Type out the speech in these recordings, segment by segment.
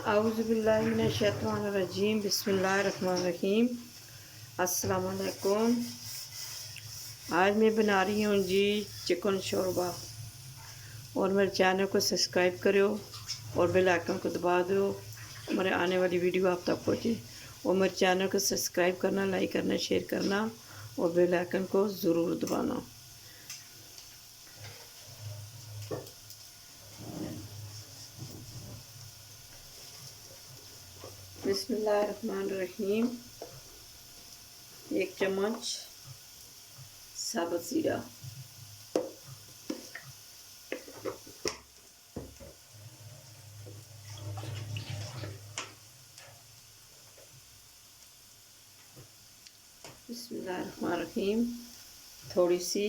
आऊज़ुबिल्लाहिमिनश्शैतानिर्रजीम बिस्मिल्लाहिर्रहमानिर्रहीम। अस्सलाम वालेकुम। आज मैं बना रही हूँ जी चिकन शोरबा। और मेरे चैनल को सब्सक्राइब करो और बेल आइकन को दबा दो, मेरे आने वाली वीडियो आप तक पहुँचे। और मेरे चैनल को सब्सक्राइब करना, लाइक करना, शेयर करना और बेल आइकन को ज़रूर दबाना। बिस्मिल्लाहिर्रहमानिर्रहीम। 1 चम्मच साबुत ज़ीरा, बिस्मिल्लाहिर्रहमानिर्रहीम, थोड़ी सी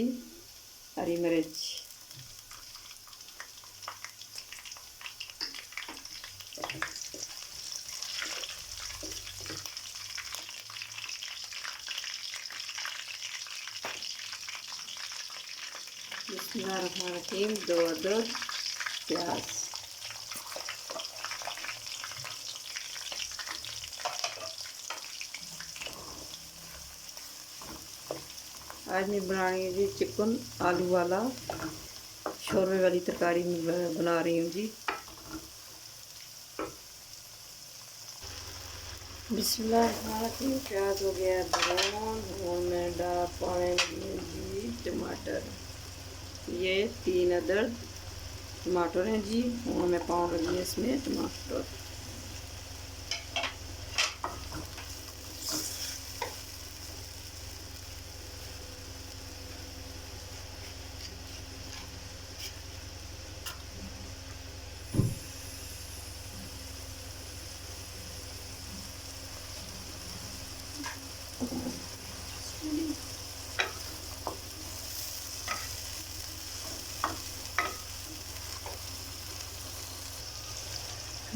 हरी मिर्च, बिस्मिल्लाहिर्रहमानिर्रहीम, 2 अदरक, प्याज। आज मैं बना रही हूँ जी चिकन आलू वाला शोरबे वाली तरकारी बना रही हूँ जी। बिस्मिल्लाहिर्रहमानिर्रहीम। प्याज हो गया ब्राउन और मैं पाने लगी हूँ जी टमाटर। ये 3 अदर टमाटर हैं जी और मैं पाउंड लगी हूँ इसमें टमाटर।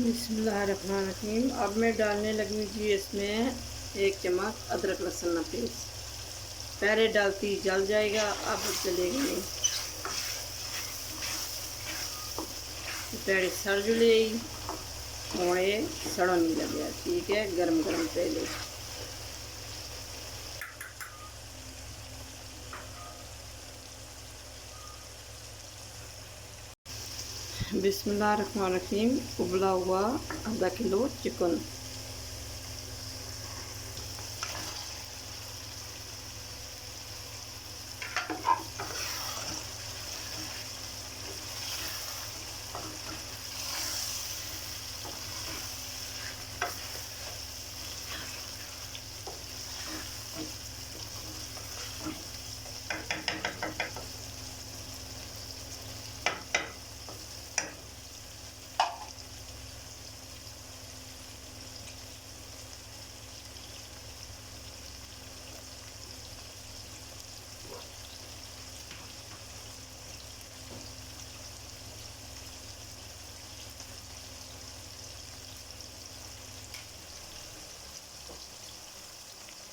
बिस्मिल्लाहिर्रहमानिर्रहीम। अब मैं डालने लगी हूँ जी इसमें 1 चम्मच अदरक लहसुन पेस्ट। पहले डालती जल जाएगा, अब चलेगा नहीं। पहले सड़ जुले हूँ ये सड़ो नहीं लगे, ठीक है। गरम गरम पहले बिस्मिल्लाहिर्रहमानिर्रहीम। उबला हुआ आधा किलो चिकन,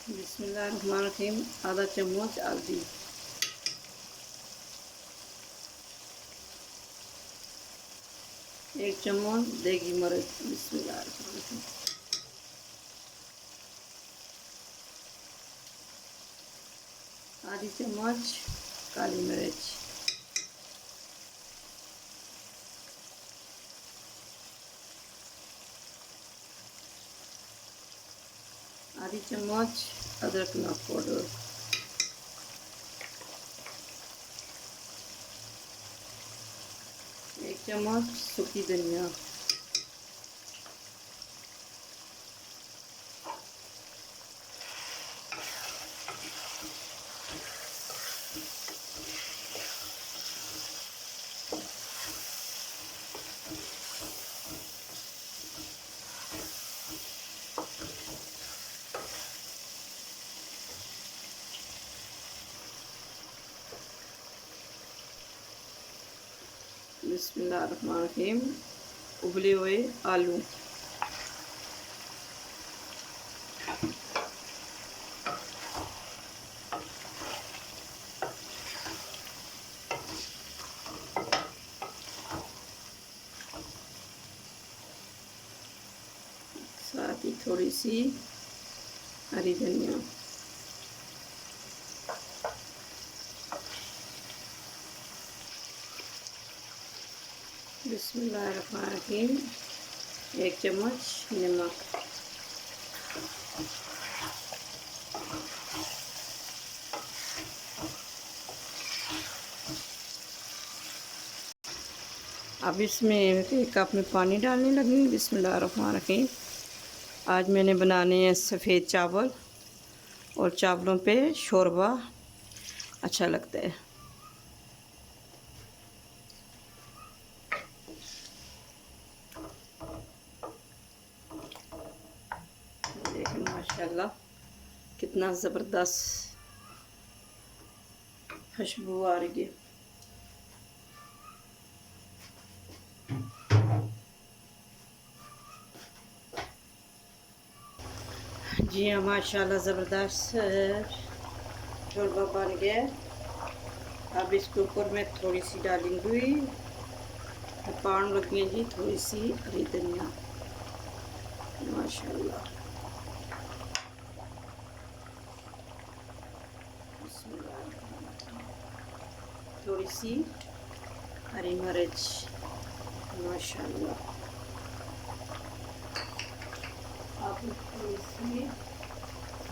बिस्मिल्लाहिर्रहमानिर्रहीम। आधा चम्मच हल्दी, 1 चम्मच देगी मिर्च, बिस्मिल्लाहिर्रहमानिर्रहीम। आधी चम्मच काली मिर्च, आधी चम्मच अदरक नमक पाउडर, 1 चम्मच सूखी धनिया, बिस्मिल्लाहिर्रहमानिर्रहीम। उबले हुए आलू, साथ ही थोड़ी सी हरी धनिया। बिस्मिल्लाहिर्रहमानिर्रहीम। 1 चम्मच नमक। अब इसमें 1 कप में पानी डालने लगी। बिस्मिल्लाहिर्रहमानिर्रहीम। आज मैंने बनाने हैं सफ़ेद चावल, और चावलों पे शोरबा अच्छा लगता है। देखिए माशाल्लाह कितना ज़बरदस्त खुशबू आ रही है। जी हाँ, माशाल्लाह ज़बरदस्त शोरबा बन गया। अब इसके ऊपर मैं थोड़ी सी डालूंगी, पान लगी है जी, थोड़ी सी हरी धनिया। माशाल्लाह थोड़ी सी हरी मिर्च। माशाल्लाह अब थोड़ी सी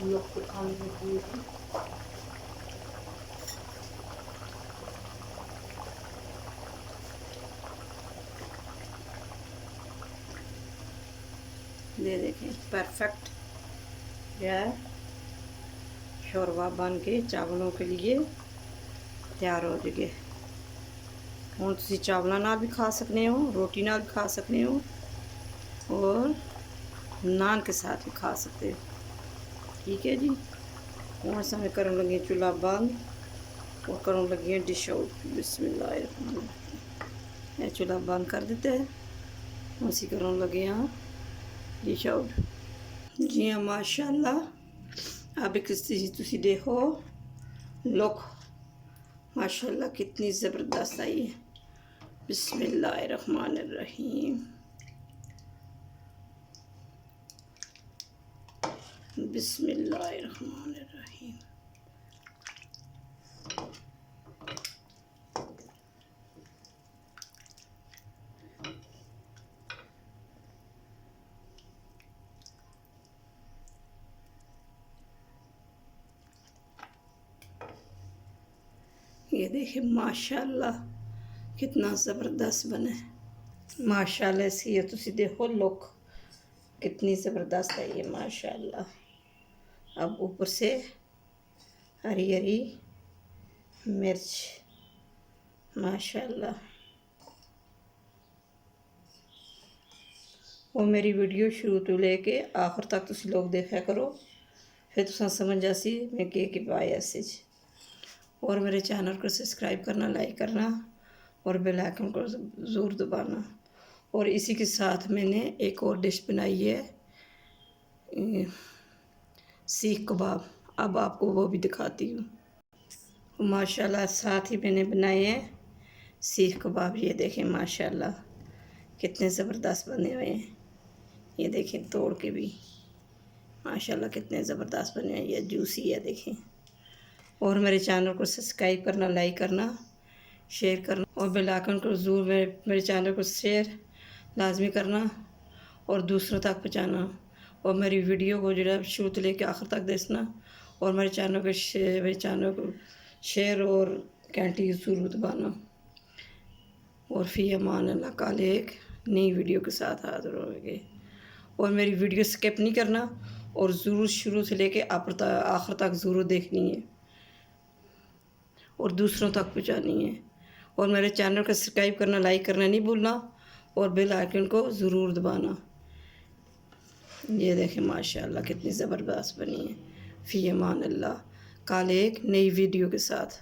लोग को खाने लगी है। ये देखें परफेक्ट यार शोरबा बन के चावलों के लिए तैयार हो गए। ਹੁਣ ਤੁਸੀਂ ਚਾਵਲਾਂ ਨਾਲ भी खा सकते हो, रोटी ਨਾਲ भी खा सकते हो, और नान के साथ भी खा सकते हो। ठीक है जी। और समय करने लगे चूल्हा बंद और करने लगी डिश आउट। बिस्मिल्लाह ये चूल्हा बंद कर देते हैं, उसी करने लगे यहाँ डिश आउट। जी हाँ माशाल्लाह। अब तुसी देखो लुक माशाल्लाह कितनी ज़बरदस्त आई है। बिस्मिल्लाहिर्रहमानिर्रहीम। बिस्मिल्लाहिर्रहमानिर्रहीम। ये देखिए माशाल्लाह कितना ज़बरदस्त बना है। माशाल्लाह इसकी ये तुसी देखो लुक कितनी ज़बरदस्त है ये माशाल्लाह। अब ऊपर से हरी हरी मिर्च माशाल्लाह। वो मेरी वीडियो शुरू तो लेके आखिर तक तुसी लोग देखा करो, फिर तुसा समझ जासी मैं के पाया इस। और मेरे चैनल को सब्सक्राइब करना, लाइक करना और बेल आइकन को ज़रूर दबाना। और इसी के साथ मैंने एक और डिश बनाई है सीख कबाब। अब आपको वो भी दिखाती हूँ। माशाल्लाह साथ ही मैंने बनाए हैं सीख कबाब। ये देखें माशाल्लाह कितने ज़बरदस्त बने हुए हैं। ये देखें तोड़ के भी माशाल्लाह कितने ज़बरदस्त बने हैं। ये जूसी है देखें। और मेरे चैनल को सब्सक्राइब करना, लाइक करना, शेयर करना और बेल आइकन को ज़रूर मेरे चैनल को शेयर लाजमी करना और दूसरों तक पहुँचाना। और मेरी वीडियो को जो शुरू से लेकर आखिर तक देखना। और मेरे चैनल को शेयर और घंटी ज़रूर दबाना। और फिर अमान अल्लाह कल एक नई वीडियो के साथ हाजिर होंगे। और मेरी वीडियो स्किप नहीं करना और ज़रूर शुरू से लेके आखिर तक ज़रूर देखनी है और दूसरों तक पहुँचानी है। और मेरे चैनल को सब्सक्राइब करना, लाइक करना नहीं भूलना और बेल आइकन को ज़रूर दबाना। ये देखें माशाल्लाह कितनी ज़बरदस्त बनी है। फ़ी अमान अल्लाह कल एक नई वीडियो के साथ।